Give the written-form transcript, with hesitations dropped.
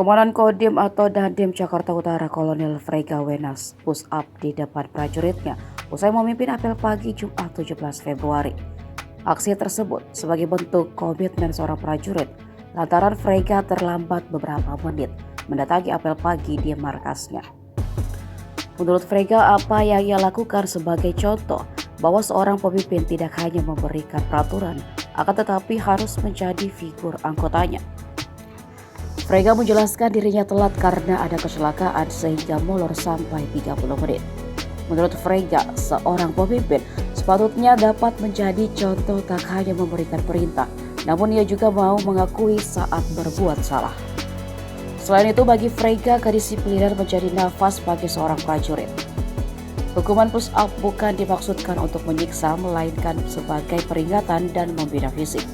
Komandan Kodim atau Dandim Jakarta Utara Kolonel Frega Wenas push up di depan prajuritnya usai memimpin apel pagi Jumat 17 Februari. Aksi tersebut sebagai bentuk komitmen seorang prajurit lantaran Frega terlambat beberapa menit mendatangi apel pagi di markasnya. Menurut Frega, apa yang ia lakukan sebagai contoh bahwa seorang pemimpin tidak hanya memberikan peraturan, akan tetapi harus menjadi figur anggotanya. Frega menjelaskan dirinya telat karena ada kecelakaan sehingga molor sampai 30 menit. Menurut Frega, seorang pemimpin sepatutnya dapat menjadi contoh tak hanya memberikan perintah, namun ia juga mau mengakui saat berbuat salah. Selain itu, bagi Frega, kedisiplinan menjadi nafas bagi seorang prajurit. Hukuman push up bukan dimaksudkan untuk menyiksa, melainkan sebagai peringatan dan membina fisik.